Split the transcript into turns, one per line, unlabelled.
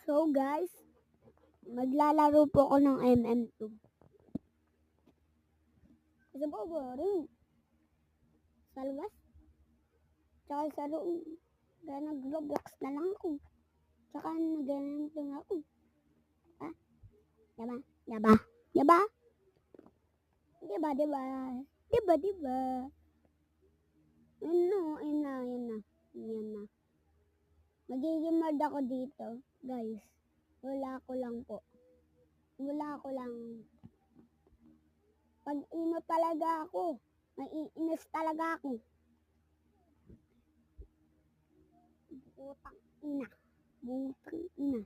So guys, maglalaro po ako ng MM2. Kasi po boring. Sa labas. Tsaka sa room. Kaya nag-Roblox na lang ako. Tsaka nag-MM2 na ako. Ah? Diba? Diba? Diba? Diba? Diba? Diba? Diba? Yun na. Yun na. Yun na. Yun na. Magiging mad ako dito. Guys. Wala ko lang po. Wala ko lang. Pag ino talaga ako. Maiinis talaga ako. Butang ina. Butang ina.